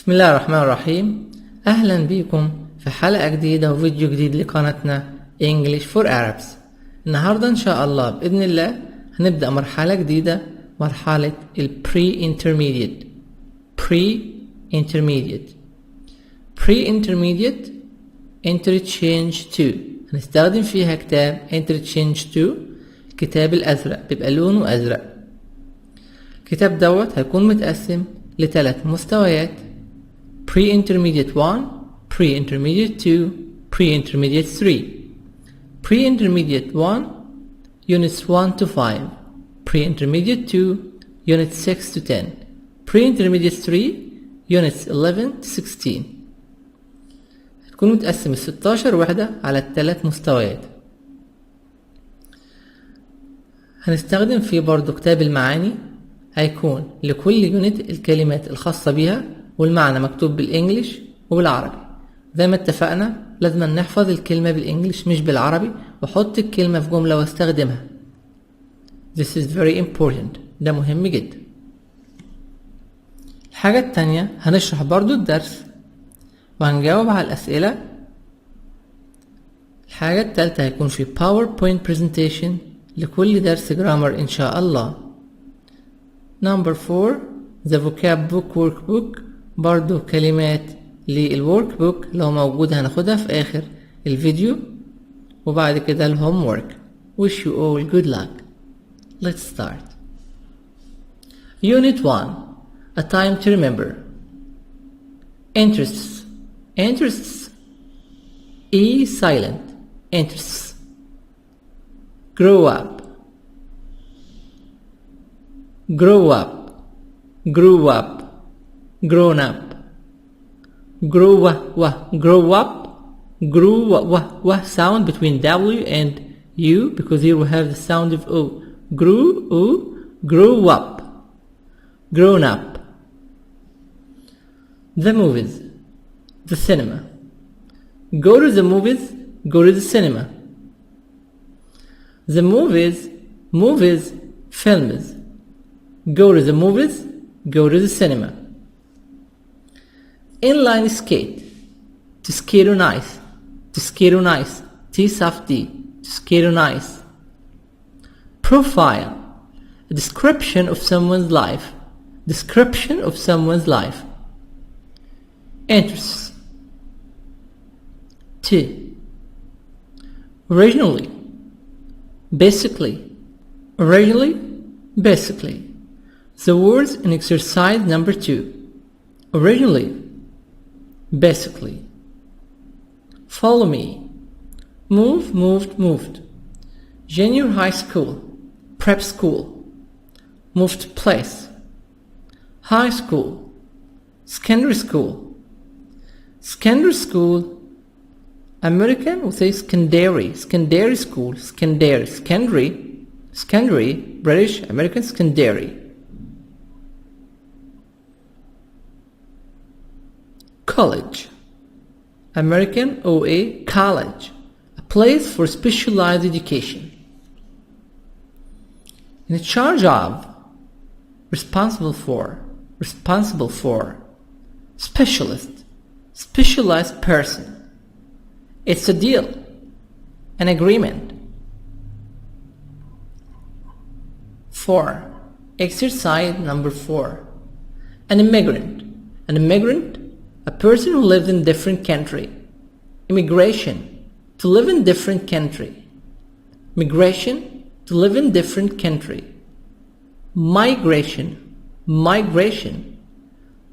بسم الله الرحمن الرحيم. أهلا بكم في حلقة جديدة وفيديو جديد لقناتنا English for Arabs. النهاردة إن شاء الله بإذن الله هنبدأ مرحلة جديدة، مرحلة Pre-Intermediate. Pre-Intermediate Interchange 2 هنستخدم فيها كتاب Interchange 2، الكتاب الأزرق بيبقى لونه أزرق. الكتاب دوت هيكون متقسم لثلاث مستويات: Pre-Intermediate 1 Pre-Intermediate 2 Pre-Intermediate 3. Pre-Intermediate 1 Units 1 to 5. Pre-Intermediate 2 Units 6 to 10. Pre-Intermediate 3 Units 11 to 16. هتكون متقسم ال 16 وحدة على الثلاث مستويات. هنستخدم فيه برضو كتاب المعاني، هيكون لكل يونت الكلمات الخاصة بيها والمعنى مكتوب بالإنجليش وبالعربي. زي ما اتفقنا لازم نحفظ الكلمة بالإنجليش مش بالعربي، وحط الكلمة في جملة واستخدمها. This is very important. ده مهم جدا. الحاجة التانية هنشرح برضو الدرس وهنجاوب على الأسئلة. الحاجة التالتة هيكون في PowerPoint presentation لكل درس جرامر إن شاء الله. Number 4 The vocab book workbook، برضو كلمات للورك بوك لو موجودة هناخدها في آخر الفيديو. وبعد كده الهوم work. Wish you all good luck. Let's start. Unit 1 A time to remember. Interests E silent. Interests. Grow up. Grew up. Grown up. Grow up sound between W and U, because here we have the sound of O. Grow up. Grown up. The movies. The cinema. Go to the movies. Go to the cinema. The movies. Films. Go to the movies. Go to the cinema. Inline skate. To skate on ice. To skate on ice. T soft D. To skate on ice. Profile. A description of someone's life. Description of someone's life. Interests. T. Originally. Basically. Basically. The words in exercise number 2. Originally. Basically. Follow me. Moved. Junior high school. Prep school. Moved place. High school. Secondary school. Secondary school. American will say secondary. Secondary school. Secondary. British. American secondary. College. American OA college, a place for specialized education. In charge of, responsible for, specialized person. It's a deal, an agreement. 4. Exercise number 4. An immigrant, a person who lives in a different country. Immigration, to live in different country. Migration, to live in different country. Migration,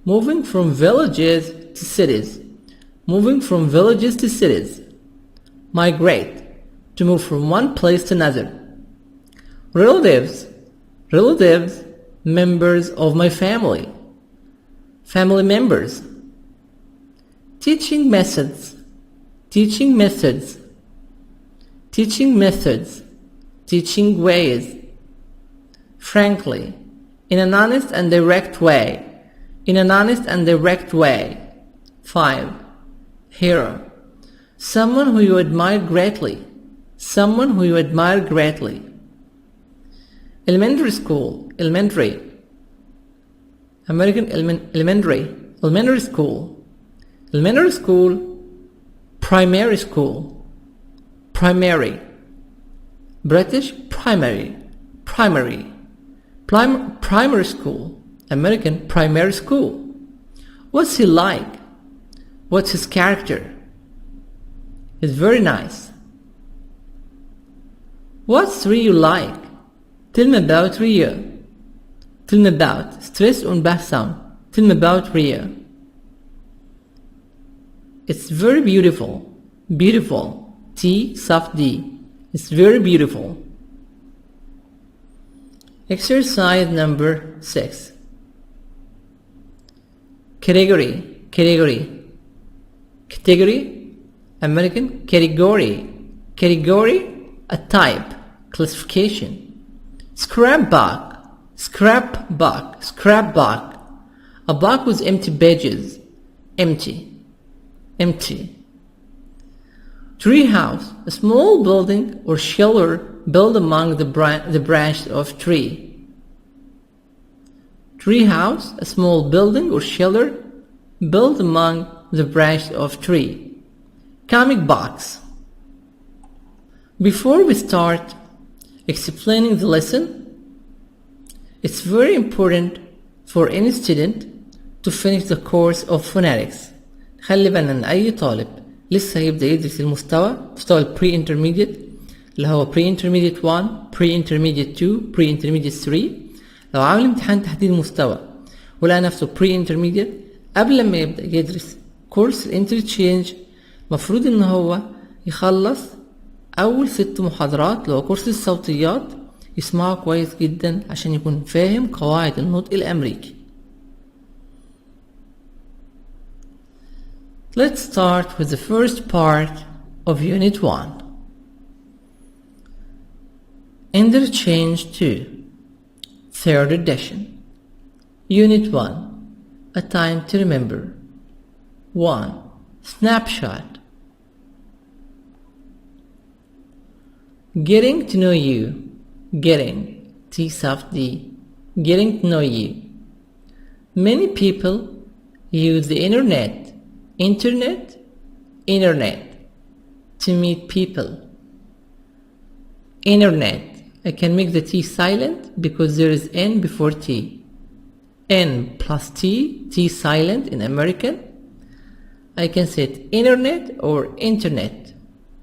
moving from villages to cities. Migrate, to move from one place to another. Relatives, members of my family. Family members. Teaching methods. Teaching ways. Frankly. In an honest and direct way. 5. Hero. Someone who you admire greatly. Elementary school. American elementary. elementary school, elementary school, primary school, primary, British primary, primary, primary school, American primary school. What's he like? What's his character? He's very nice. What's Rio like? Tell me about Rio. Tell me about stress und bass sound. Tell me about Rio. It's very beautiful. Beautiful. T soft D. It's very beautiful. Exercise number 6. Category. Category. Category. American category. Category. A type. Classification. Scrapbook. Scrapbook. Scrapbook. A book with empty pages. Empty. Empty. Treehouse. A small building or shelter built among the branches of tree. Treehouse. A small building or shelter built among the branches of tree. Comic box. Before we start explaining the lesson, it's very important for any student to finish the course of phonetics. خلي بالنا ان اي طالب لسه هيبدأ يدرس المستوى البري intermediate اللي هو بري intermediate 1 بري intermediate 2 بري intermediate 3. لو عامل امتحان تحديد مستوى ولقى نفسه بري intermediate قبل ما يبدأ يدرس كورس الانترتشينج مفروض ان هو يخلص اول 6 محاضرات اللي هو كورس الصوتيات يسمعه كويس جدا عشان يكون فاهم قواعد النطق الامريكي. Let's start with the first part of Unit 1. Interchange 2, 3rd edition. Unit 1, a time to remember. 1. Snapshot. Getting to know you. Getting, T soft D. Getting to know you. Many people use the internet to meet people. Internet. I can make the T silent because there is N before T. N plus T, T silent in American. I can say it internet or internet.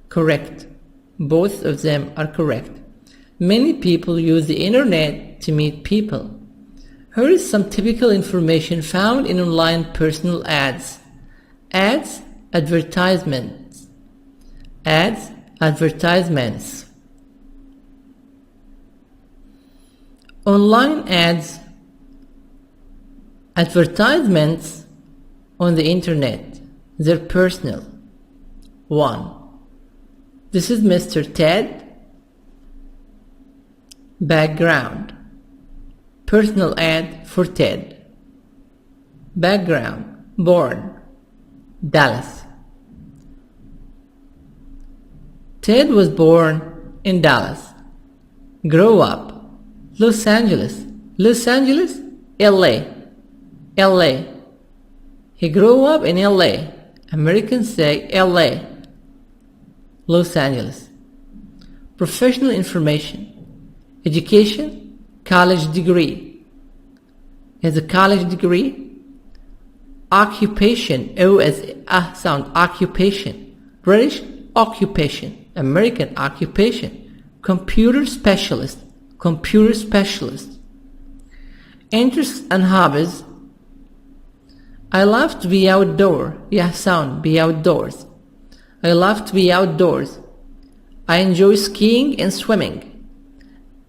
Correct. Both of them are correct. Many people use the internet to meet people. Here is some typical information found in online personal ads. Ads, advertisements. Ads, advertisements. Online ads, advertisements on the internet. They're personal. 1. This is Mr. Ted. Background. Personal ad for Ted. Background. Born. Dallas. Ted was born in Dallas. Grow up. Los Angeles. Los Angeles? LA. LA. He grew up in LA. Americans say LA. Los Angeles. Professional information. Education. College degree. He has a college degree. Occupation. O as a sound. Occupation. British occupation. American occupation. Computer specialist. Computer specialist. Interests and hobbies. I love to be outdoor. Yeah, sound. Be outdoors. I love to be outdoors. I enjoy skiing and swimming.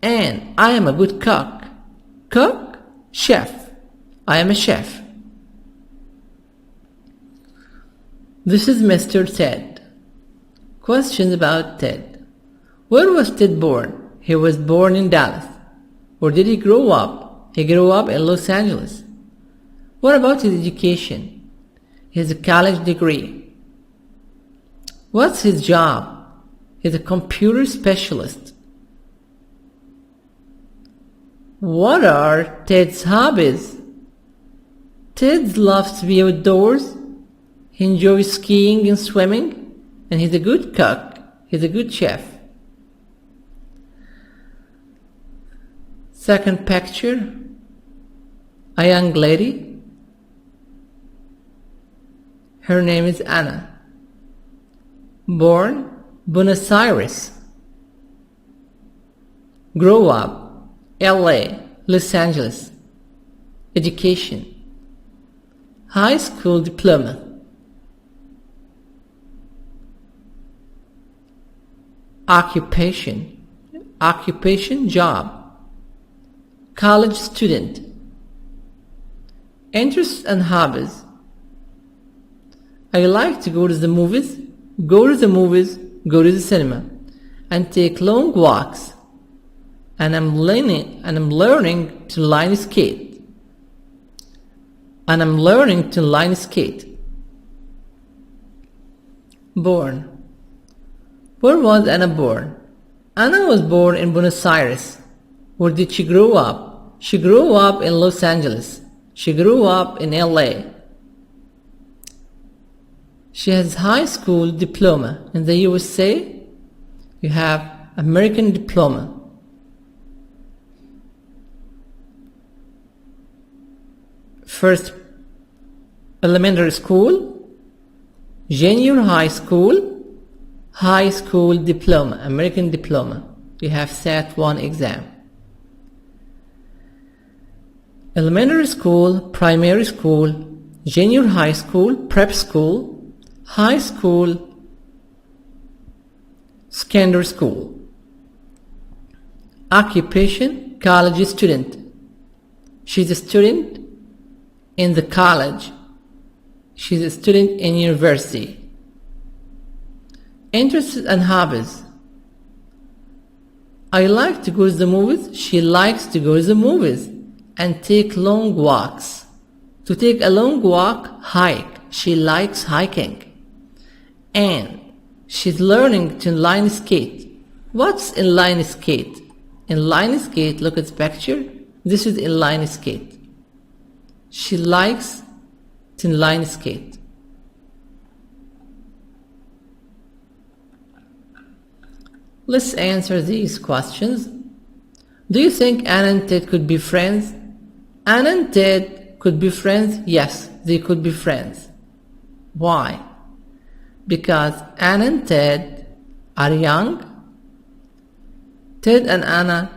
And I am a good cook. Cook? Chef. I am a chef. This is Mr. Ted. Questions about Ted. Where was Ted born? He was born in Dallas. Where did he grow up? He grew up in Los Angeles. What about his education? He has a college degree. What's his job? He's a computer specialist. What are Ted's hobbies? Ted loves to be outdoors. He enjoys skiing and swimming, and he's a good cook. He's a good chef. Second picture, a young lady. Her name is Anna. Born Buenos Aires. Grow up LA, Los Angeles. Education, high school diploma. Occupation, job. College student. Interests and hobbies. I like to go to the movies, go to the cinema, and take long walks. And I'm learning to line skate. Born. Where was Anna born? Anna was born in Buenos Aires. Where did she grow up? She grew up in Los Angeles. She grew up in LA. She has high school diploma. In the USA, you have American diploma. First elementary school, junior high school diploma, American diploma. You have sat one exam. Elementary school, primary school, junior high school, prep school, high school, secondary school. Occupation, college student. She's a student in the college. She's a student in university. Interests and hobbies. I like to go to the movies. She likes to go to the movies and take long walks. To take a long walk, hike. She likes hiking. And she's learning to line skate. What's inline skate? Inline skate, look at the picture. This is inline skate. She likes to inline skate. Let's answer these questions. Do you think Anna and Ted could be friends? Anna and Ted could be friends? Yes, they could be friends. Why? Because Anna and Ted are young. Ted and Anna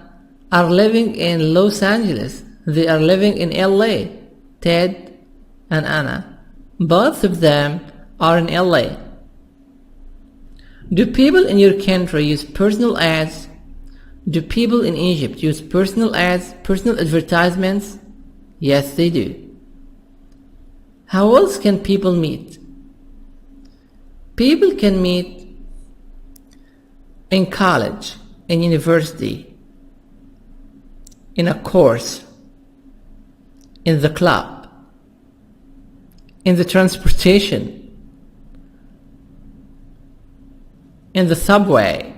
are living in Los Angeles. They are living in LA. Ted and Anna. Both of them are in LA. Do people in your country use personal ads? Do people in Egypt use personal ads, personal advertisements? Yes, they do. How else can people meet? People can meet in college, in university, in a course, in the club, in the transportation, in the subway.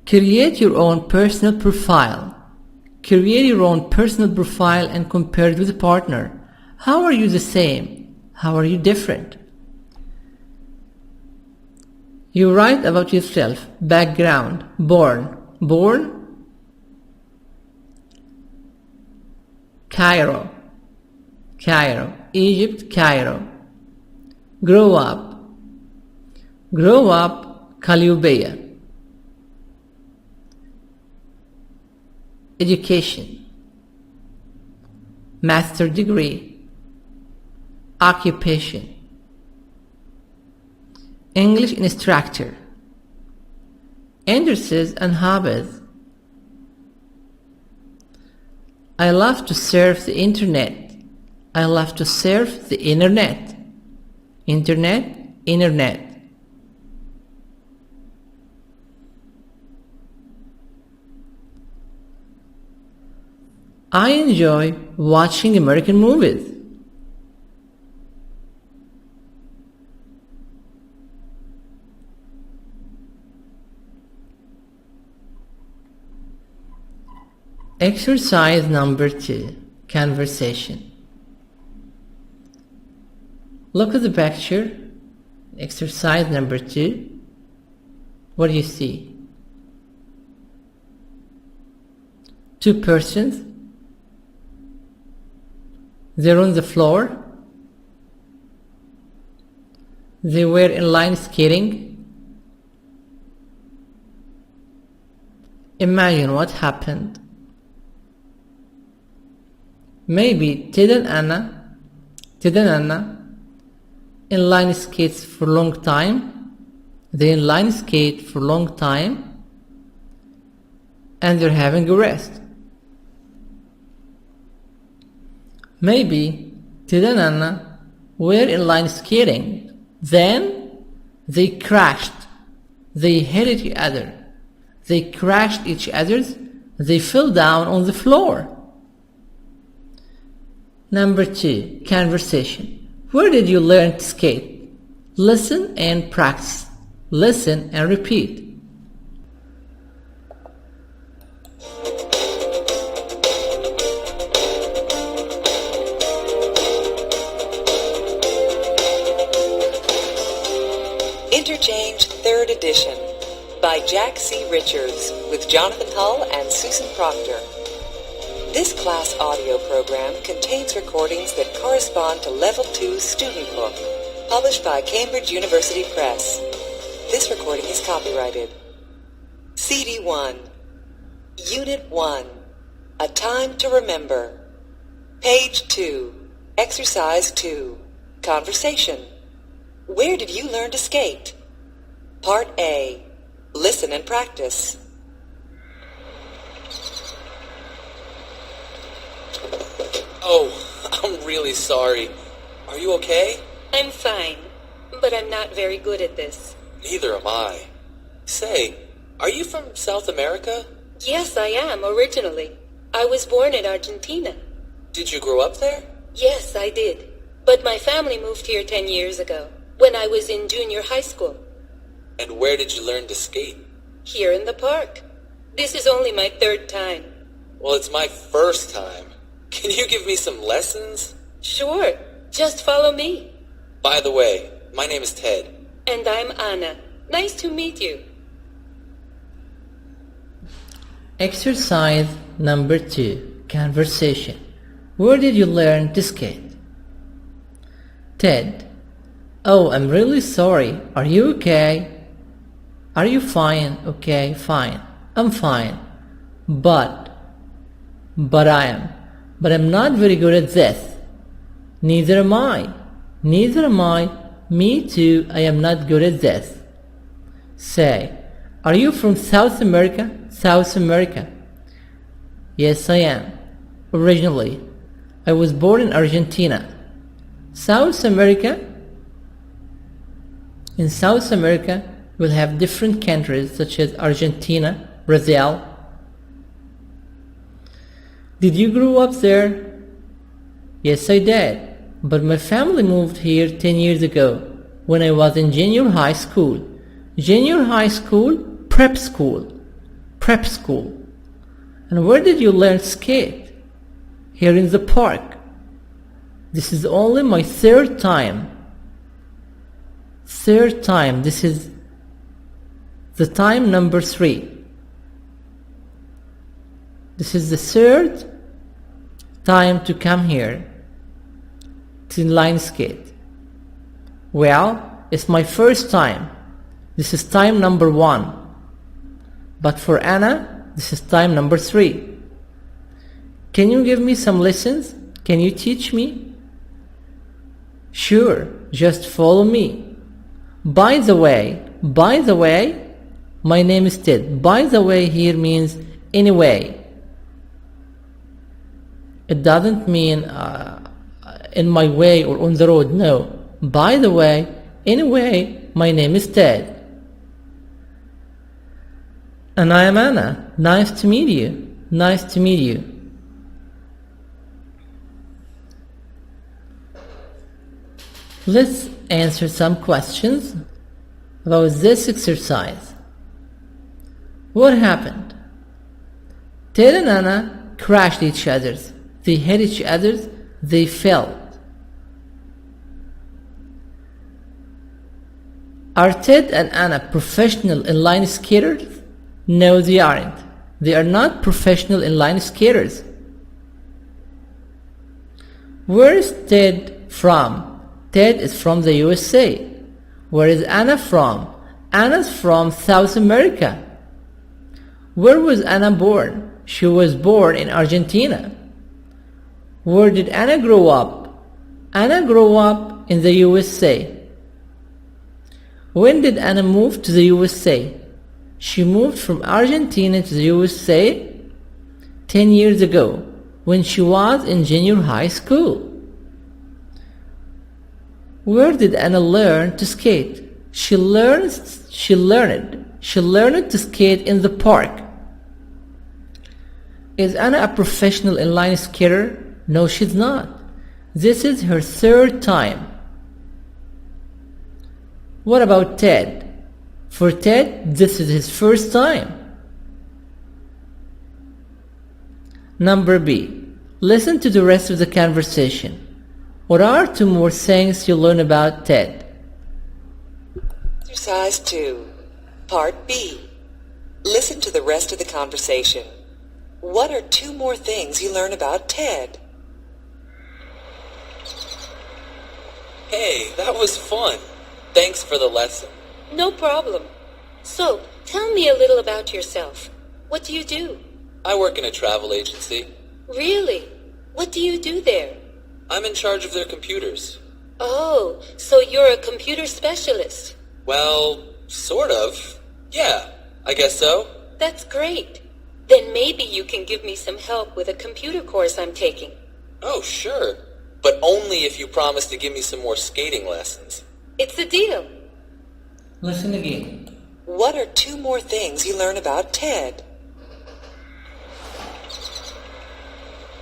Create your own personal profile. Create your own personal profile and compare it with a partner. How are you the same? How are you different? You write about yourself. Background. Born Cairo. Egypt, Cairo. Grow up Caliubea. Education, master degree. Occupation, English instructor. Interests and hobbies. I love to surf the internet. I love to surf the internet. Internet. I enjoy watching American movies. Exercise number 2. Conversation. Look at the picture. Exercise number 2. What do you see? Two persons. They're on the floor. They were inline skating. Imagine what happened. Maybe Ted and Anna inline skates for a long time. They inline skate for a long time and they're having a rest. Maybe Ted and Anna were inline skating. Then they crashed. They hit each other. They crashed each other's. They fell down on the floor. Number 2. Conversation. Where did you learn to skate? Listen and practice. Listen and repeat. Interchange 3rd edition by Jack C. Richards with Jonathan Hull and Susan Proctor. This class audio program contains recordings that correspond to Level 2's student book, published by Cambridge University Press. This recording is copyrighted. CD 1, Unit 1, A Time to Remember. Page 2, Exercise 2, Conversation. Where did you learn to skate? Part A, Listen and Practice. Oh, I'm really sorry. Are you okay? I'm fine, but I'm not very good at this. Neither am I. Say, are you from South America? Yes, I am, originally. I was born in Argentina. Did you grow up there? Yes, I did. But my family moved here 10 years ago, when I was in junior high school. And where did you learn to skate? Here in the park. This is only my 3rd time. Well, it's my first time. Can you give me some lessons? Sure. Just follow me. By the way, my name is Ted. And I'm Anna. Nice to meet you. Exercise number 2. Conversation. Where did you learn to skate? Ted. Oh, I'm really sorry. Are you okay? Are you fine? Okay, fine. I'm fine. But I'm not very good at this. Neither am I. Me too, I am not good at this. Say, are you from South America? South America. Yes, I am. Originally, I was born in Argentina. South America. In South America, we'll have different countries such as Argentina, Brazil. Did you grow up there? Yes, I did. But my family moved here 10 years ago when I was in junior high school. Junior high school, prep school. And where did you learn to skate? Here in the park. This is only my 3rd time. This is the time number 3. This is the 3rd time to come here to inline skate. Well, it's my first time. This is time number 1. But for Anna, this is time number 3. Can you give me some lessons? Can you teach me? Sure, just follow me. By the way, my name is Ted. By the way here means anyway. It doesn't mean in my way or on the road, no. By the way, anyway, my name is Ted. And I am Anna. Nice to meet you. Let's answer some questions about this exercise. What happened? Ted and Anna crashed each other. They hit each other. They fell. Are Ted and Anna professional inline skaters? No, they aren't. They are not professional inline skaters. Where is Ted from? Ted is from the USA. Where is Anna from? Anna's from South America. Where was Anna born? She was born in Argentina. Where did Anna grow up? Anna grew up in the USA. When did Anna move to the USA? She moved from Argentina to the USA 10 years ago when she was in junior high school. Where did Anna learn to skate? She learned to skate in the park. Is Anna a professional inline skater? No, she's not. This is her third time. What about Ted? For Ted, this is his first time. Number B. Listen to the rest of the conversation. What are two more things you learn about Ted? Exercise 2, Part B. Listen to the rest of the conversation. What are two more things you learn about Ted? Hey, that was fun. Thanks for the lesson. No problem. So, tell me a little about yourself. What do you do? I work in a travel agency. Really? What do you do there? I'm in charge of their computers. Oh, so you're a computer specialist. Well, sort of. Yeah, I guess so. That's great. Then maybe you can give me some help with a computer course I'm taking. Oh, sure. But only if you promise to give me some more skating lessons. It's a deal. Listen again. What are two more things you learn about Ted?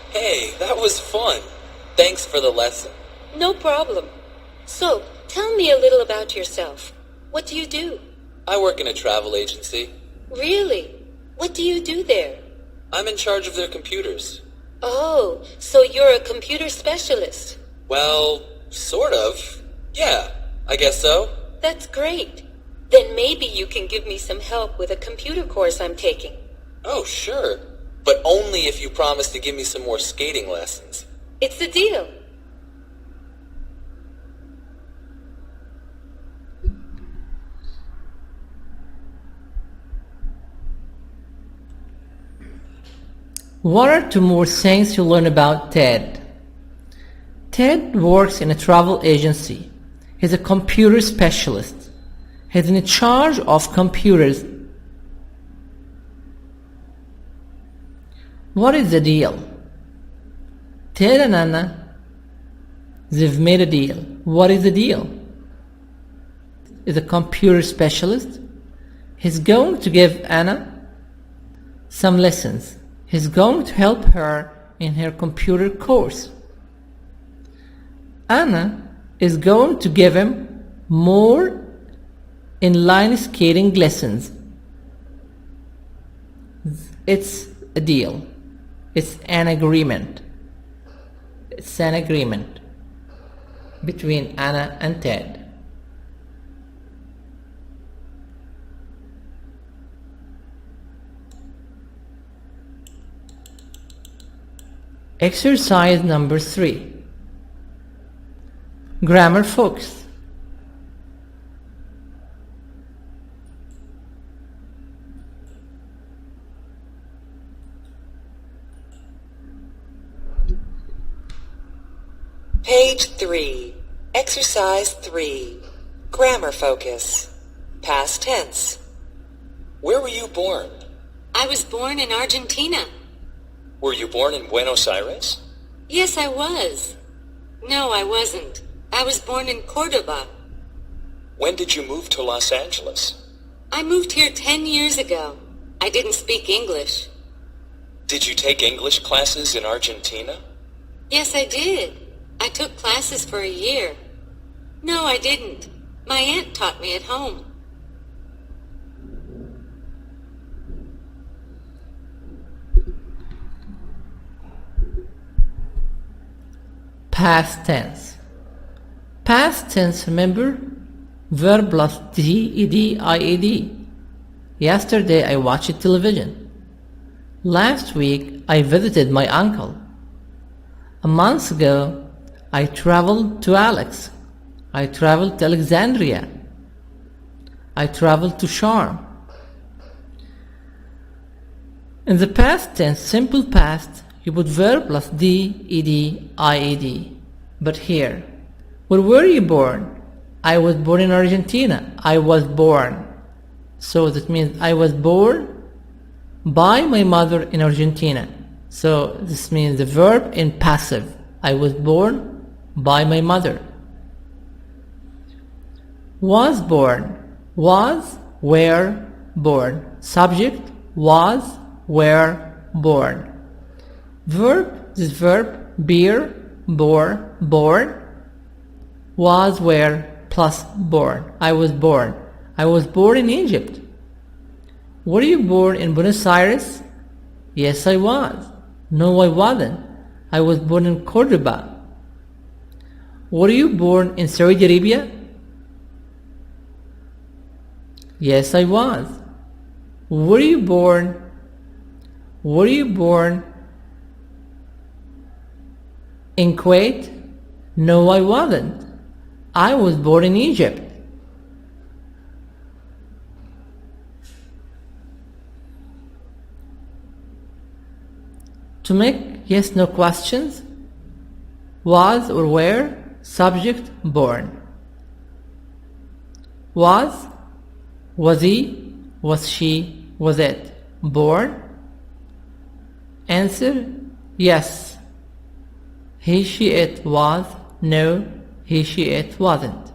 Hey, that was fun. Thanks for the lesson. No problem. So, tell me a little about yourself. What do you do? I work in a travel agency. Really? What do you do there? I'm in charge of their computers. Oh, so you're a computer specialist. Well, sort of. Yeah, I guess so. That's great. Then maybe you can give me some help with a computer course I'm taking. Oh, sure. But only if you promise to give me some more skating lessons. It's a deal. What are two more things you learn about Ted? Ted works in a travel agency. He's a computer specialist. He's in charge of computers. What is the deal? Ted and Anna, they've made a deal. What is the deal? He's a computer specialist. He's going to give Anna some lessons. He's going to help her in her computer course. Anna is going to give him more inline skating lessons. It's a deal. It's an agreement. It's an agreement between Anna and Ted. Exercise number 3. Grammar focus. Page 3. Exercise 3. Grammar focus. Past tense. Where were you born? I was born in Argentina. Were you born in Buenos Aires? Yes, I was. No, I wasn't. I was born in Cordoba. When did you move to Los Angeles? I moved here 10 years ago. I didn't speak English. Did you take English classes in Argentina? Yes, I did. I took classes for a year. No, I didn't. My aunt taught me at home. past tense. Past tense, remember? Verb plus ed, ied. Yesterday I watched television. Last week I visited my uncle. A month ago I traveled to Alex. I traveled to Alexandria. I traveled to Sharm. In the past tense, simple past, you put verb plus d, ed, ied. But here, where were you born? I was born in Argentina. I was born. So that means I was born by my mother in Argentina. So this means the verb in passive. I was born by my mother. Was born. Was, were, born. Subject, was, were, born. Verb, this verb, bear, bore, born. Was, were, plus born. I was born. I was born in Egypt. Were you born in Buenos Aires? Yes, I was. No, I wasn't. I was born in Cordoba. Were you born in Saudi Arabia? Yes, I was. Were you born in Kuwait? No, I wasn't. I was born in Egypt. To make yes-no questions, was or were, subject, born. Was he, was she, was it, born? Answer, yes. He, she, it was, no, he, she, it wasn't.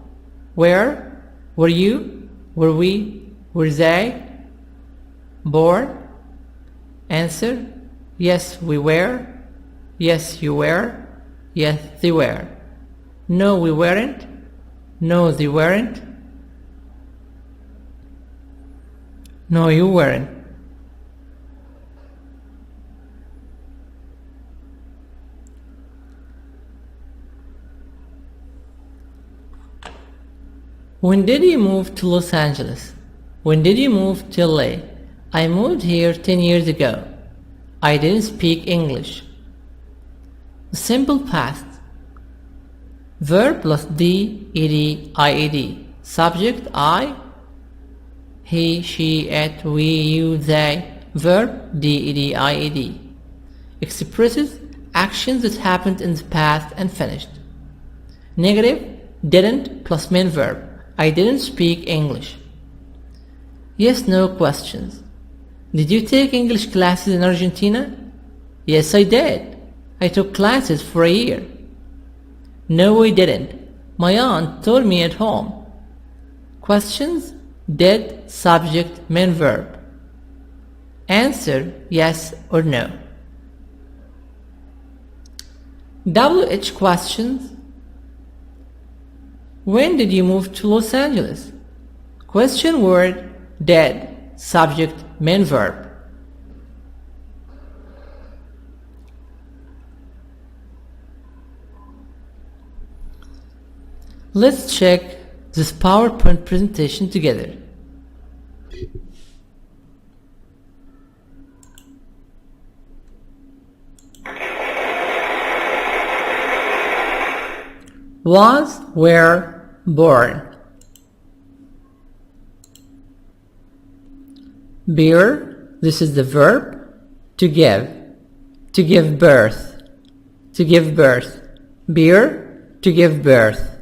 Where, were you, were we, were they, born? Answer, yes, we were, yes, you were, yes, they were. No, we weren't, no, they weren't, no, you weren't. When did you move to Los Angeles? When did you move to LA? I moved here 10 years ago. I didn't speak English. Simple past. Verb plus d, ed, ied. Subject I. He, she, it, we, you, they. Verb d, ed, ied. Expresses actions that happened in the past and finished. Negative, didn't plus main verb. I didn't speak English. Yes, no questions. Did you take English classes in Argentina? Yes, I did. I took classes for a year. No, I didn't. My aunt told me at home. Questions, did, subject, main verb. Answer, yes or no. WH questions. When did you move to Los Angeles? Question word, did, subject, main verb. Let's check this PowerPoint presentation together. Was, were, born. Bear, this is the verb, to give birth, to give birth. Bear, to give birth.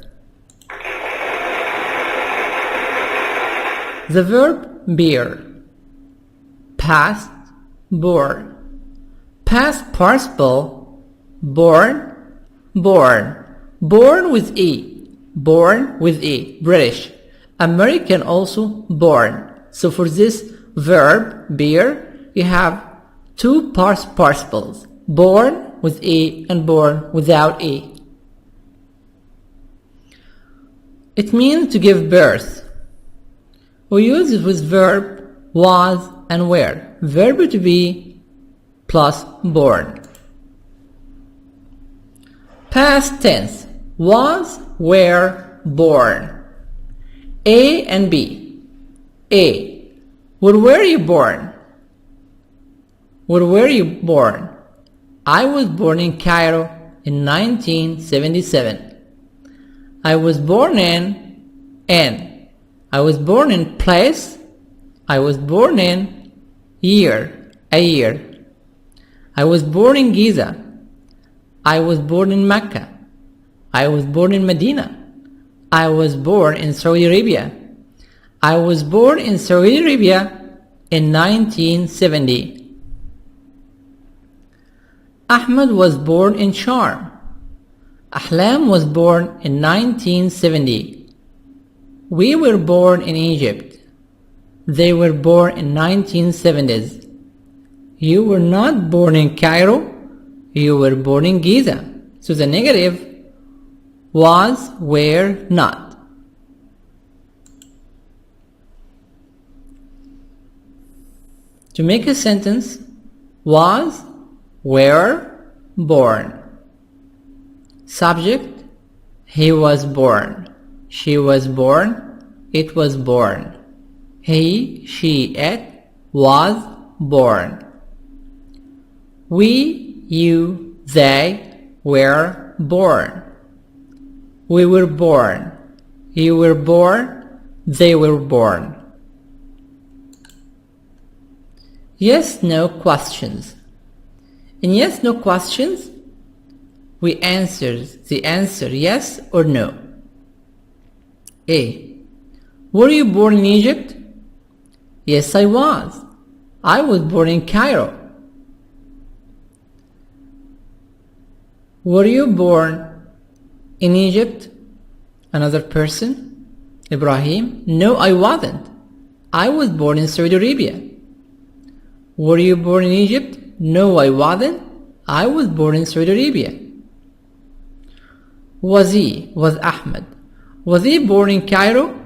The verb bear. Past, born. Past participle, born, born. Born with E. Born with E. British. American also born. So for this verb, bear, you have two past participles. Born with E and born without E. It means to give birth. We use it with verb was and were. Verb to be plus born. Past tense. Was, were, born. A and B. A. Where were you born? Where were you born? I was born in Cairo in 1977. I was born in N. I was born in place. I was born in year, a year. I was born in Giza. I was born in Mecca. I was born in Medina. I was born in Saudi Arabia. I was born in Saudi Arabia in 1970. Ahmed was born in Sharm. Ahlam was born in 1970. We were born in Egypt. They were born in 1970s. You were not born in Cairo. You were born in Giza. So the negative was, were not. To make a sentence, was, were, born. Subject, he was born. She was born. It was born. He, she, it was born. We, you, they were born. We were born. You were born. They were born. Yes, no questions. In yes, no questions, we answer the answer yes or no. A. Were you born in Egypt? Yes, I was. I was born in Cairo. Were you born in Egypt? Another person. Ibrahim. No, I wasn't. I was born in Saudi Arabia. Were you born in Egypt? No, I wasn't. I was born in Saudi Arabia. Was he? Was Ahmed. Was he born in Cairo?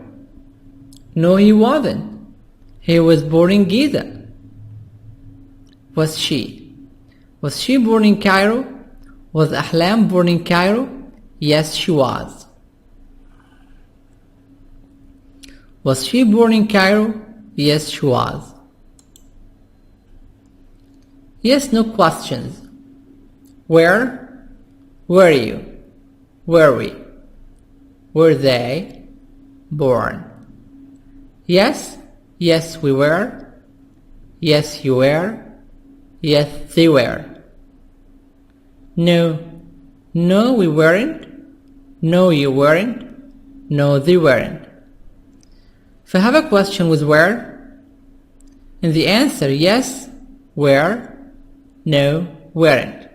No, he wasn't. He was born in Giza. Was she? Was she born in Cairo? Was Ahlam born in Cairo? Yes, she was. Was she born in Cairo? Yes, she was. Yes, no questions. Where? Were you? Were we? Were they born? Yes, yes, we were. Yes, you were. Yes, they were. No, no, we weren't. No, you weren't. No, they weren't. If I have a question with where, and the answer yes, were, no, weren't.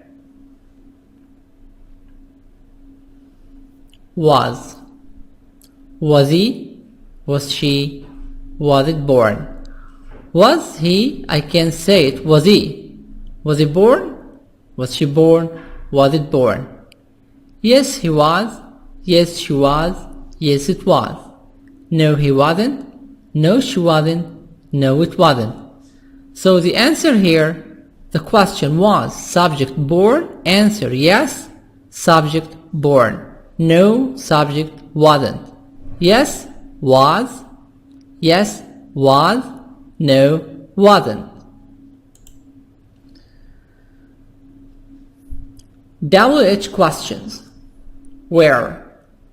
Was. Was he? Was she? Was it born? Was he? I can say it. Was he? Was he born? Was she born? Was it born? Yes, he was. Yes, she was. Yes, it was. No, he wasn't. No, she wasn't. No, it wasn't. So the answer here, the question was subject born, answer yes, subject born. No, subject wasn't. Yes, was. Yes, was. No, wasn't. WH questions. Where?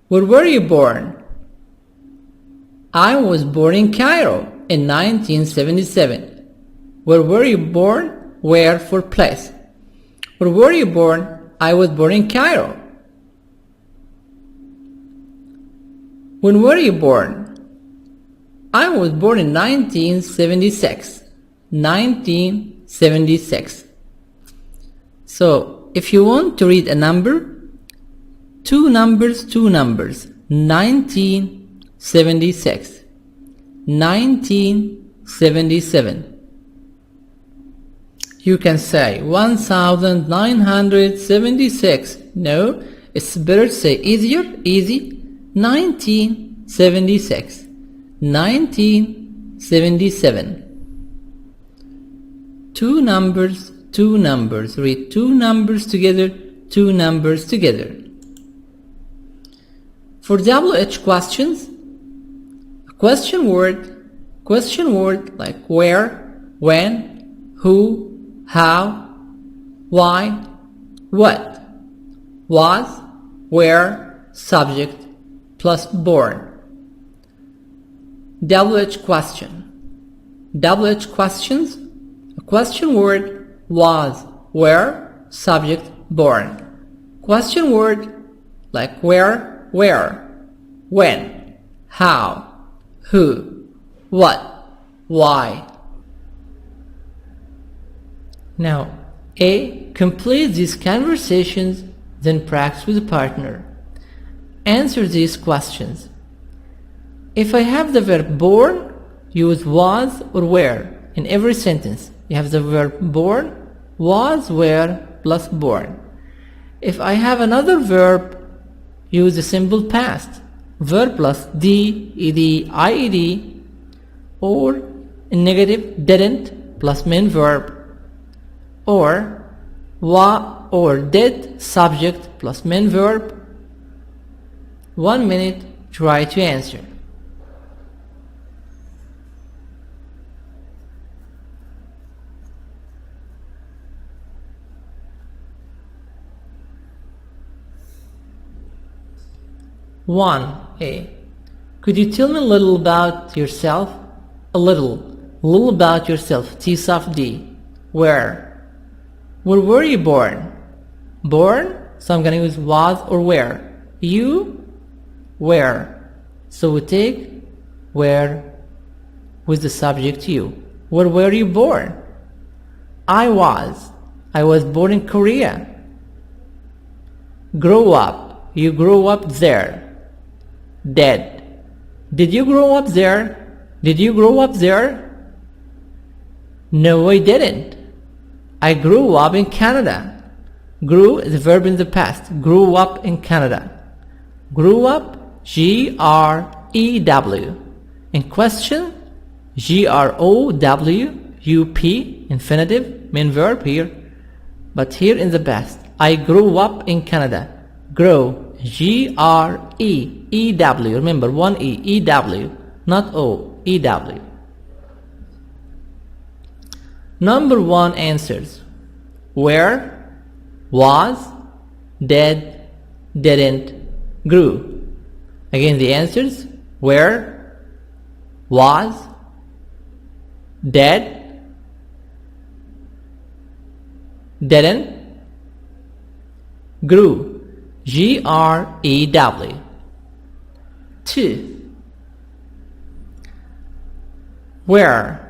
Where were you born? I was born in Cairo in 1977. Where were you born? Where for place. Where were you born? I was born in Cairo. When were you born? I was born in 1976. 1976. So, if you want to read a number, two numbers. 1976. 1977. You can say 1976. No, it's better to say easier, easy. 1976. 1977. Two numbers. Read two numbers together, two numbers together. For WH questions, a question word like where, when, who, how, why, what, was, where, subject, plus born. WH question. WH questions, a question word was, where, subject, born. Question word like where, when, how, who, what, why. Now, A. Complete these conversations, then practice with a partner. Answer these questions. If I have the verb born, use was or were in every sentence. You have the verb born, was, were, plus born. If I have another verb, use the simple past. Verb plus d, ed, ied, or in negative, didn't plus main verb, or or did subject plus main verb. 1 minute, try to answer. A. Could you tell me a little about yourself? A little about yourself. T soft D. Where were you born? Born, so I'm gonna use was or where. You, where. So we take where with the subject you. Where were you born? I was born in Korea. Grow up, you grew up there. Dead. Did you grow up there? Did you grow up there? No, I didn't. I grew up in Canada. Grew is a verb in the past. Grew up in Canada. Grew up, G-R-E-W. In question, G-R-O-W-U-P, infinitive, main verb here. But here in the past, I grew up in Canada. Grow, G-R-E-E-W. Remember, one E, E-W, not O, E-W. Number 1 answers. Where, was, did, didn't, grew. Again, the answers. Where, was, did, didn't, grew. G-R-E-W. 2. Where?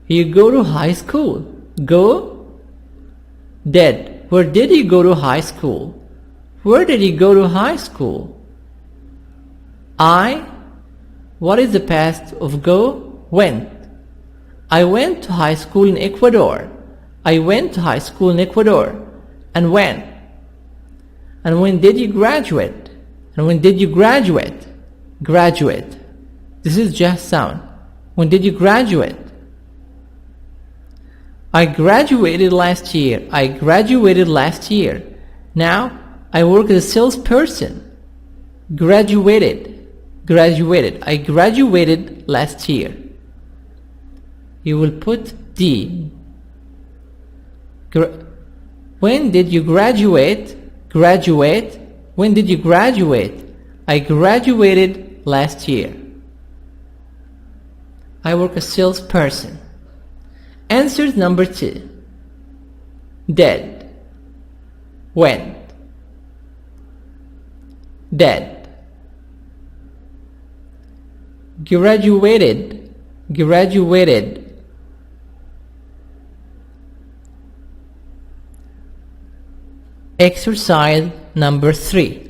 You go to high school. Go, did. Where did you go to high school? Where did you go to high school? What is the past of go? Went. I went to high school in Ecuador. I went to high school in Ecuador. And when? And when did you graduate? And when did you graduate? Graduate. This is just sound. When did you graduate? I graduated last year. I graduated last year. Now, I work as a salesperson. Graduated. Graduated. I graduated last year. You will put D. When did you graduate? Graduate. When did you graduate? I graduated last year. I work as a salesperson. Answer number 2. Dead. Went. Dead. Graduated. Graduated. Exercise number 3.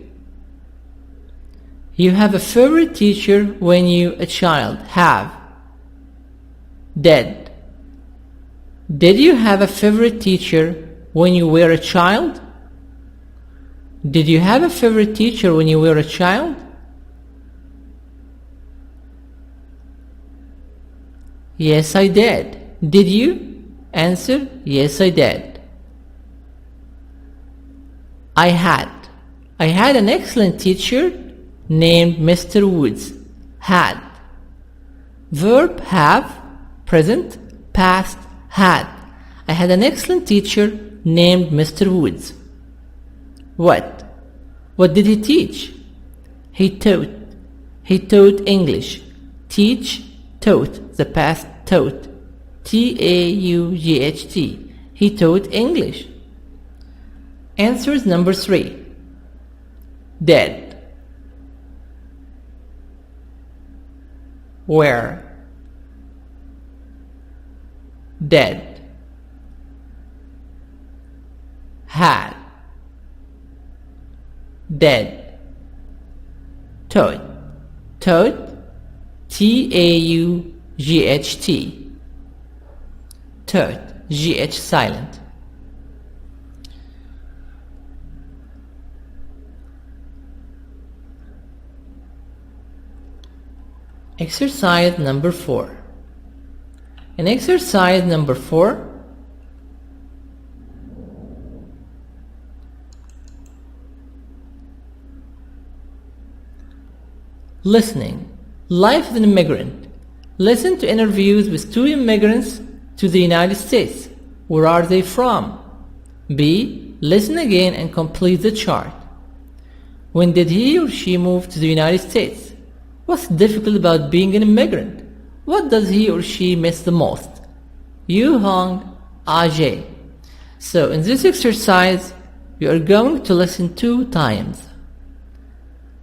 You have a favorite teacher when you a child. Have. Did. Did you have a favorite teacher when you were a child? Did you have a favorite teacher when you were a child? Yes, I did. Did you? Answer, yes, I did. I had an excellent teacher named Mr. Woods. Had. Verb have, present, past, had. I had an excellent teacher named Mr. Woods. What? What did he teach? He taught. He taught English. Teach, taught, the past taught. T-A-U-G-H-T. He taught English. Answers number 3. Dead. Where? Dead. Had. Dead. Taught. Taught. T-A-U-G-H-T. Taught. G-H silent. Exercise number 4. In exercise number 4, listening. Life as an immigrant. Listen to interviews with 2 immigrants to the United States. Where are they from? B. Listen again and complete the chart. When did he or she move to the United States? What's difficult about being an immigrant? What does he or she miss the most? Yu Hong, Ajay. So in this exercise, we are going to listen 2 times.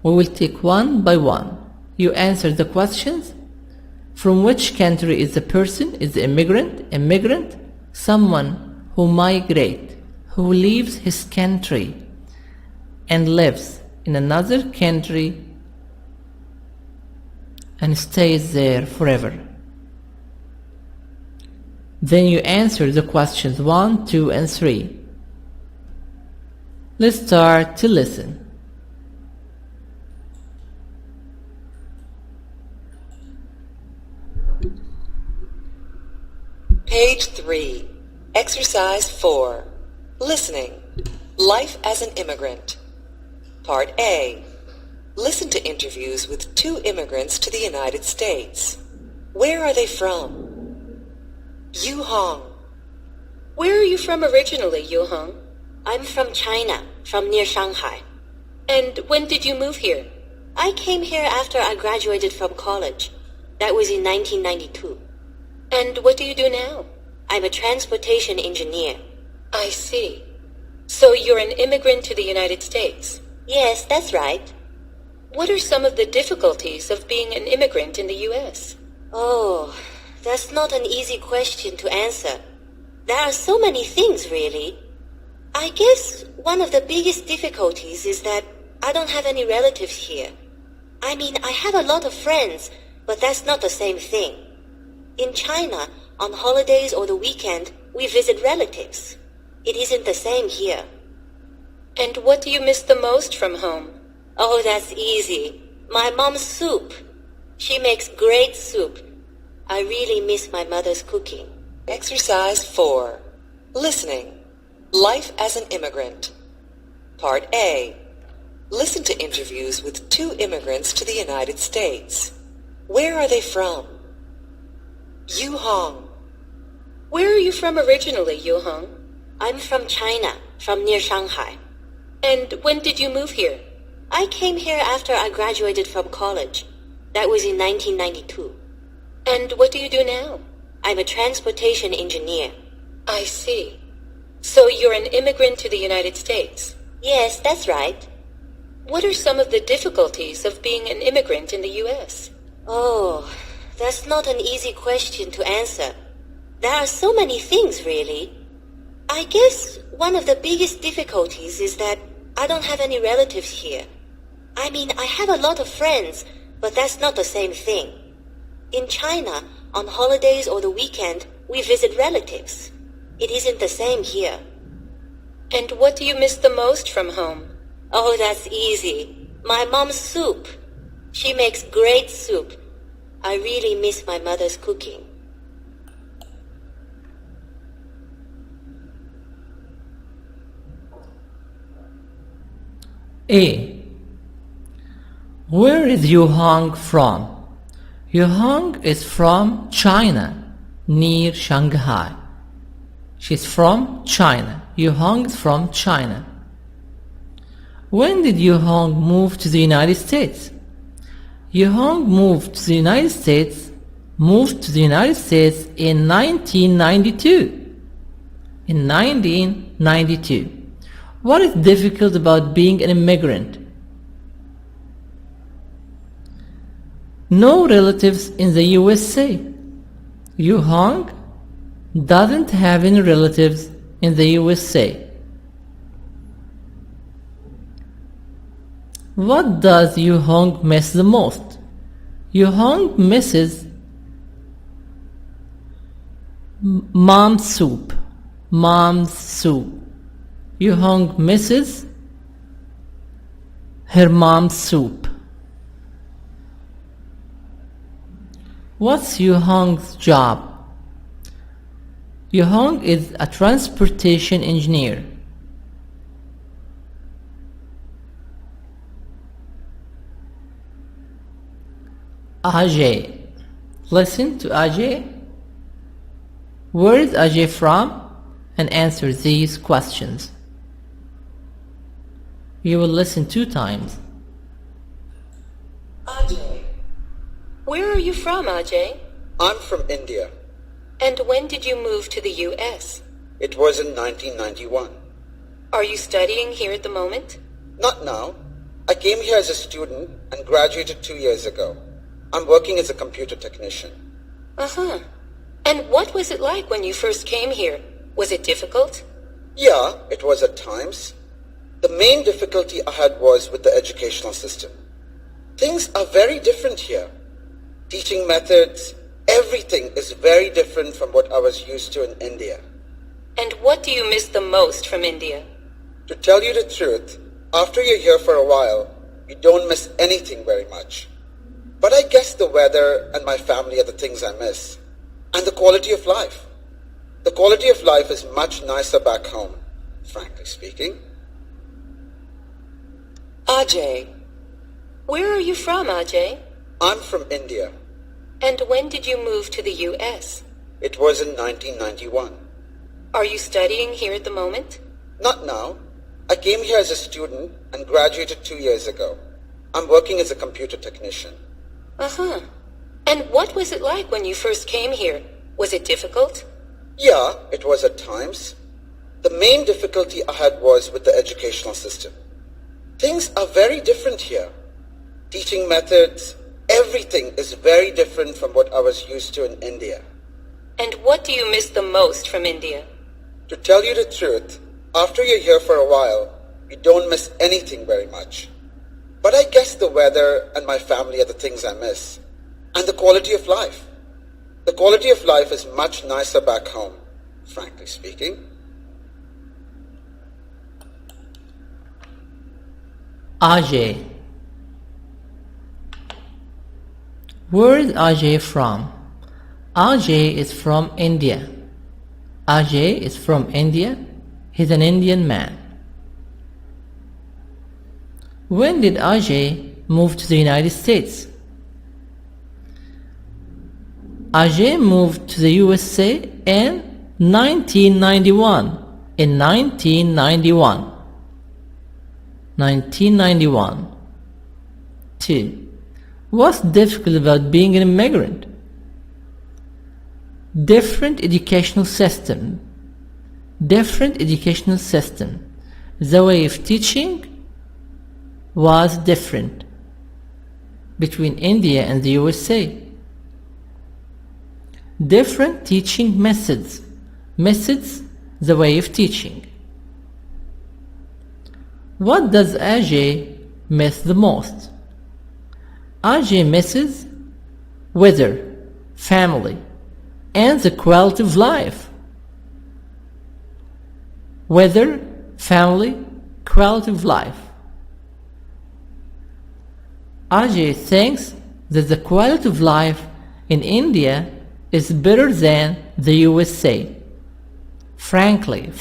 We will take one by one. You answer the questions. From which country is the person? Is the immigrant? Immigrant? Someone who migrates, who leaves his country and lives in another country and stays there forever. Then you answer the questions 1, 2, and 3. Let's start to listen. Page 3. Exercise 4. Listening. Life as an immigrant. Part A. Listen to interviews with 2 immigrants to the United States. Where are they from? Yu Hong. Where are you from originally, Yu Hong? I'm from China, from near Shanghai. And when did you move here? I came here after I graduated from college. That was in 1992. And what do you do now? I'm a transportation engineer. I see. So you're an immigrant to the United States? Yes, that's right. What are some of the difficulties of being an immigrant in the U.S.? Oh, that's not an easy question to answer. There are so many things, really. I guess one of the biggest difficulties is that I don't have any relatives here. I mean, I have a lot of friends, but that's not the same thing. In China, on holidays or the weekend, we visit relatives. It isn't the same here. And what do you miss the most from home? Oh, that's easy. My mom's soup. She makes great soup. I really miss my mother's cooking. Exercise 4. Listening. Life as an immigrant. Part A. Listen to interviews with 2 immigrants to the United States. Where are they from? Yu Hong. Where are you from originally, Yu Hong? I'm from China, from near Shanghai. And when did you move here? I came here after I graduated from college. That was in 1992. And what do you do now? I'm a transportation engineer. I see. So you're an immigrant to the United States? Yes, that's right. What are some of the difficulties of being an immigrant in the U.S.? Oh, that's not an easy question to answer. There are so many things, really. I guess one of the biggest difficulties is that I don't have any relatives here. I mean, I have a lot of friends, but that's not the same thing. In China, on holidays or the weekend, we visit relatives. It isn't the same here. And what do you miss the most from home? Oh, that's easy. My mom's soup. She makes great soup. I really miss my mother's cooking. A. Where is Yuhang from? Yuhang is from China, near Shanghai. She's from China. Yuhang is from China. When did Yuhang move to the United States? Yuhang moved to the United States in 1992. In 1992. What is difficult about being an immigrant? No relatives in the USA. Yuhang doesn't have any relatives in the USA. What does Yuhang miss the most? Yuhang misses mom's soup. Mom's soup. Yuhang misses her mom's soup. What's Yuhang's job? Yuhang is a transportation engineer. Ajay. Listen to Ajay. Where is Ajay from? And answer these questions. You will listen 2 times. Ajay. Where are you from, Ajay? I'm from India. And when did you move to the US? It was in 1991. Are you studying here at the moment? Not now. I came here as a student and graduated 2 years ago. I'm working as a computer technician. Uh-huh. And what was it like when you first came here? Was it difficult? Yeah, it was at times. The main difficulty I had was with the educational system. Things are very different here. Teaching methods, everything is very different from what I was used to in India. And what do you miss the most from India? To tell you the truth, after you're here for a while, you don't miss anything very much. But I guess the weather and my family are the things I miss. And the quality of life. The quality of life is much nicer back home, frankly speaking. Ajay. Where are you from, Ajay? I'm from India. And when did you move to the US? It was in 1991. Are you studying here at the moment? Not now. I came here as a student and graduated 2 years ago. I'm working as a computer technician. Uh-huh. And what was it like when you first came here? Was it difficult? Yeah, it was at times. The main difficulty I had was with the educational system. Things are very different here. Teaching methods, everything is very different from what I was used to in India. And what do you miss the most from India? To tell you the truth, after you're here for a while, you don't miss anything very much. But I guess the weather and my family are the things I miss. And the quality of life. The quality of life is much nicer back home, frankly speaking. Ajay. Where is Ajay from? Ajay is from India. Ajay is from India. He's an Indian man. When did Ajay move to the United States? Ajay moved to the USA in 1991. In 1991. 1991. 2. What's difficult about being an immigrant? Different educational system. Different educational system. The way of teaching was different between India and the USA. Different teaching methods. Methods, the way of teaching. What does Ajay miss the most? Ajay misses weather, family, and the quality of life. Weather, family, quality of life. Ajay thinks that the quality of life in India is better than the USA. Frankly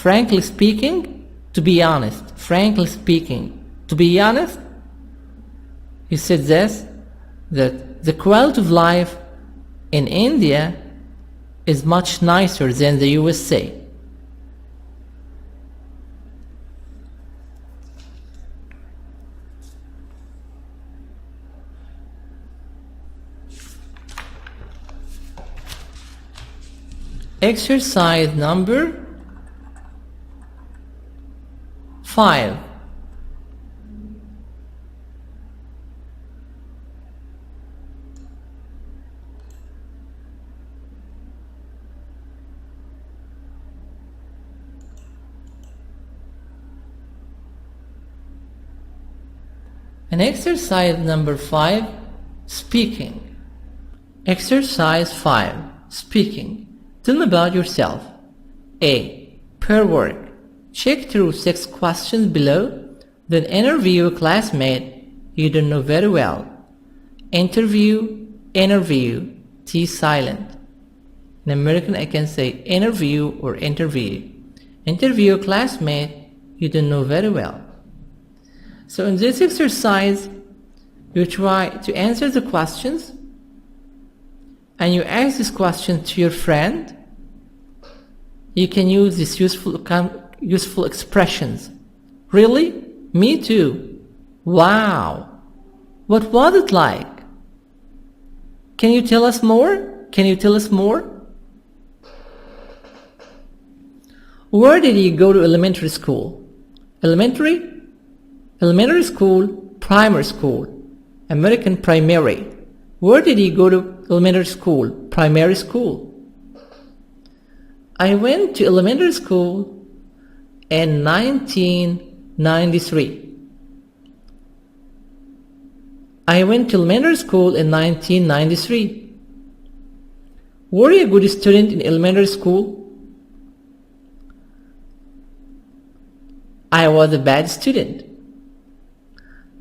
speaking, to be honest, He said this, that the quality of life in India is much nicer than the USA. Exercise number 5. And exercise number 5, speaking. Exercise 5, speaking. Tell me about yourself. A. Pair work. Check through 6 questions below, then interview a classmate you don't know very well. Interview, T silent. In American I can say interview or interview. Interview a classmate you don't know very well. So in this exercise, you try to answer the questions and you ask this question to your friend. You can use these useful expressions. Really? Me too. Wow. What was it like? Can you tell us more? Can you tell us more? Where did you go to elementary school? Elementary school, primary school, American primary. Where did you go to elementary school, primary school? I went to elementary school in 1993. I went to elementary school in 1993. Were you a good student in elementary school? I was a bad student.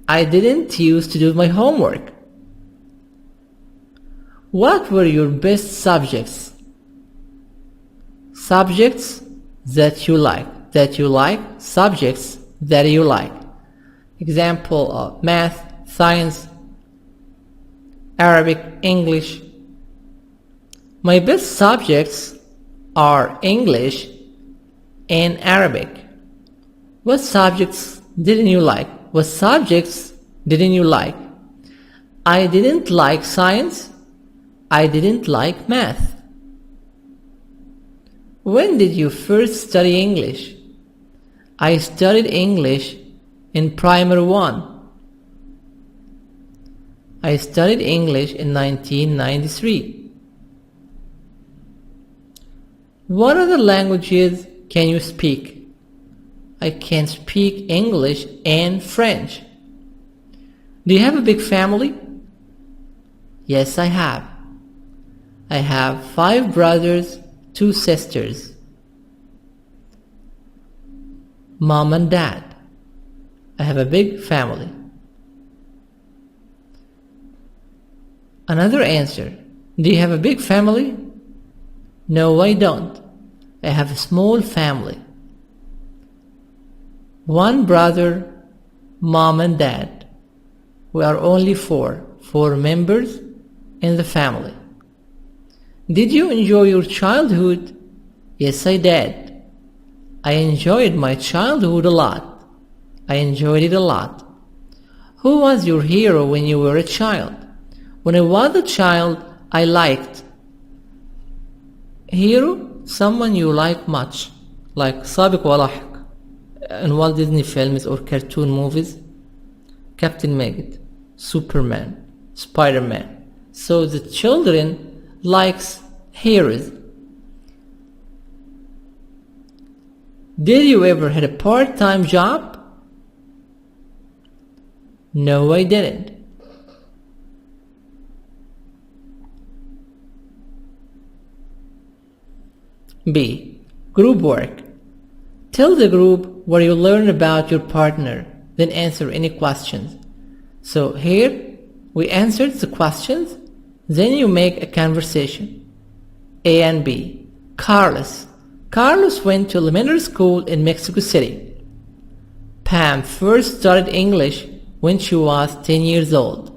I didn't used to do my homework. What were your best subjects? Subjects that you like. Subjects that you like. Example, math, science, Arabic, English. My best subjects are English and Arabic. What subjects didn't you like? What subjects didn't you like? I didn't like science. I didn't like math. When did you first study English? I studied English in primary 1. I studied English in 1993. What other languages can you speak? I can speak English and French. Do you have a big family? Yes, I have. I have 5 brothers, 2 sisters. Mom and dad. I have a big family. Another answer. Do you have a big family? No, I don't. I have a small family. 1 brother, mom and dad. We are only 4 members in the family. Did you enjoy your childhood? Yes, I did. I enjoyed my childhood a lot. I enjoyed it a lot. Who was your hero when you were a child? When I was a child, I liked. Hero, someone you like much, like سابق ولاحق in Walt Disney films or cartoon movies. Captain Magid, Superman, Spider-Man. So the children likes heroes. Did you ever had a part-time job? No, I didn't. B. Group work. Tell the group what you learned about your partner, then answer any questions. So here we answered the questions, then you make a conversation. A and B. Carlos. Carlos went to elementary school in Mexico City. Pam first started English when she was 10 years old.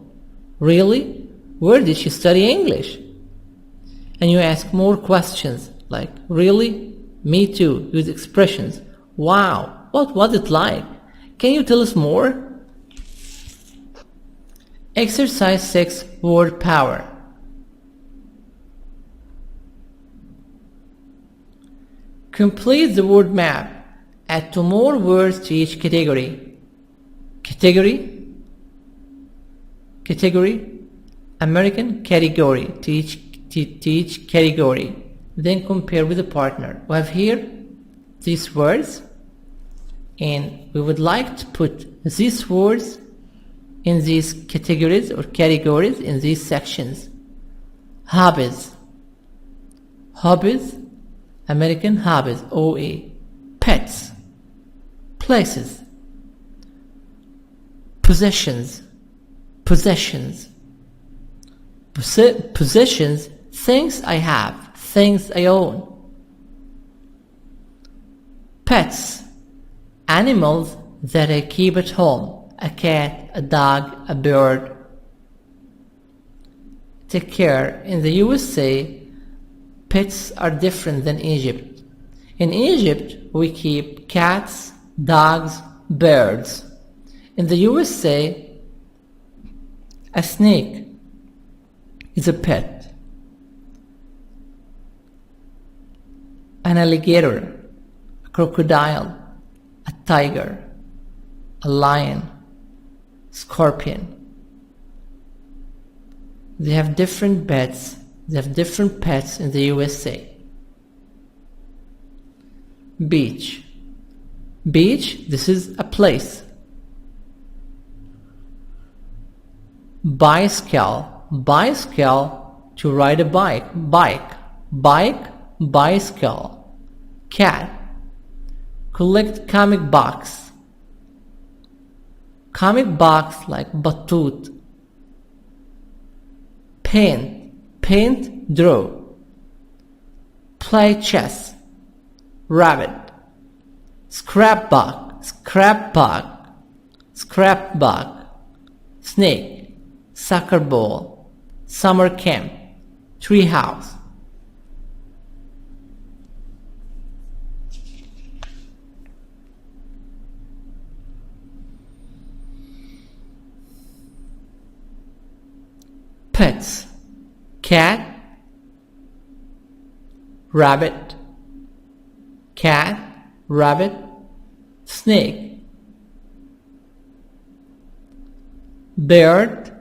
Really? Where did she study English? And you ask more questions like, really? Me too. Use expressions. Wow, what was it like? Can you tell us more? Exercise 6, word power. Complete the word map. Add 2 more words to each category. Category, category, American category to each category. Then compare with the partner. We have here these words, and we would like to put these words in these categories or categories in these sections. Hobbies, hobbies, American hobbies, OA. Pets, places, possessions, possessions, possessions, things I have, things I own. Pets, animals that I keep at home, a cat, a dog, a bird. Take care, in the USA, pets are different than Egypt. In Egypt, we keep cats, dogs, birds. In the USA, a snake is a pet. An alligator, a crocodile, a tiger, a lion, scorpion. They have different pets. They have different pets in the USA. Beach. Beach, this is a place. Bicycle. Bicycle, to ride a bike. Bike. Bike, bicycle. Cat. Collect comic box. Comic box like Batut. Paint. Paint, draw. Play chess. Rabbit. Scrapbook. Scrapbook. Scrapbook. Snake. Soccer ball. Summer camp. Treehouse. Pets. Cat, rabbit, cat, rabbit, snake. Bird,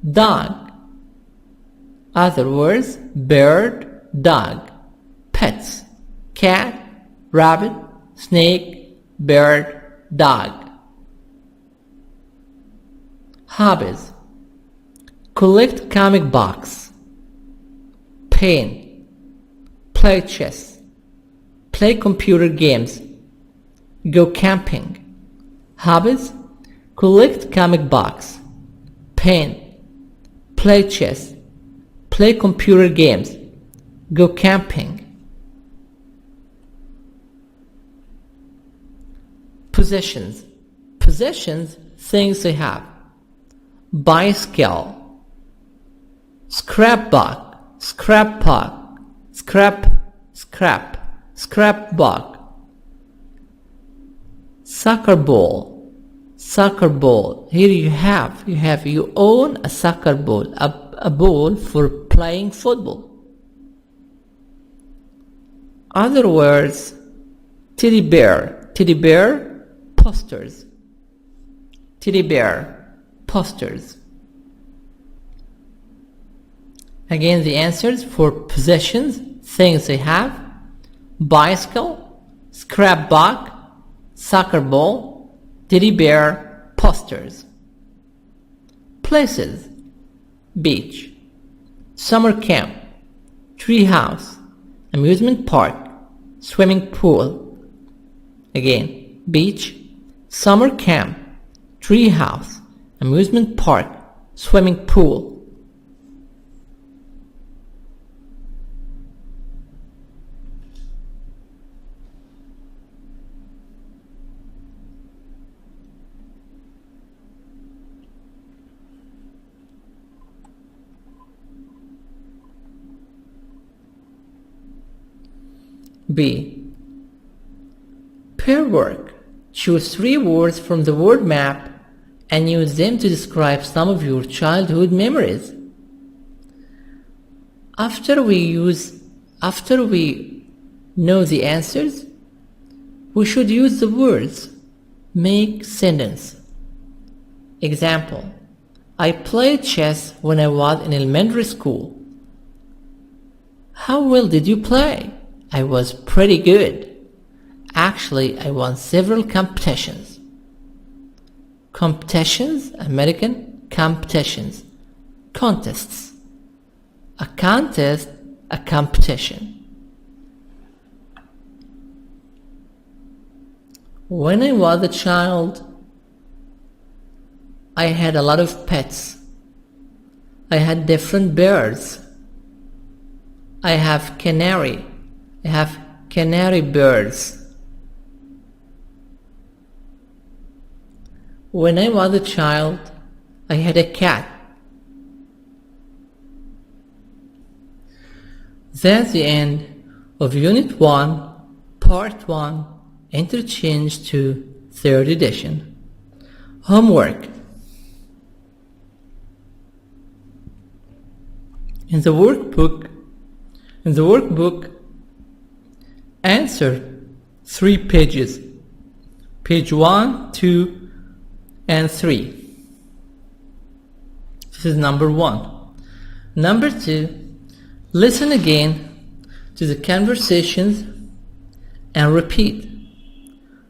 dog. Other words, bird, dog. Pets, cat, rabbit, snake, bird, dog. Hobbies. Collect comic box. Paint. Play chess. Play computer games. Go camping. Hobbies. Collect comic box. Paint. Play chess. Play computer games. Go camping. Possessions. Possessions, things they have. Bicycle. Scrapbook. Scrapbook. Scrapbook. Soccer ball. Soccer ball. Here you own a soccer ball, a ball for playing football. Other words, teddy bear. Teddy bear, posters. Teddy bear, posters. Again, the answers for possessions, things they have: bicycle, scrapbook, soccer ball, teddy bear, posters. Places: beach, summer camp, treehouse, amusement park, swimming pool. Again, beach, summer camp, treehouse, amusement park, swimming pool. B. Pair work. Choose 3 words from the word map and use them to describe some of your childhood memories. After we know the answers, we should use the words make sentence. Example: I played chess when I was in elementary school. How well did you play? I was pretty good. Actually, I won several competitions. Competitions, American, competitions. Contests. A contest, a competition. When I was a child, I had a lot of pets. I had different birds. I have canary birds. When I was a child, I had a cat. That's the end of Unit 1, Part 1, Interchange 2, 3rd edition. Homework. In the workbook, answer 3 pages. Page 1, 2, and 3. This is number 1. Number 2, listen again to the conversations and repeat.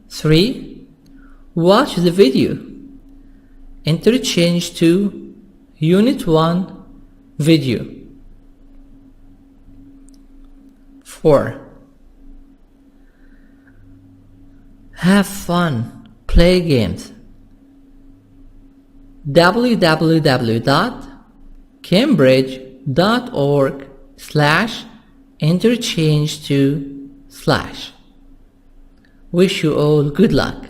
3, watch the video. Interchange 2, Unit 1, video. 4, have fun, play games. www.cambridge.org/interchange2/ Wish you all good luck.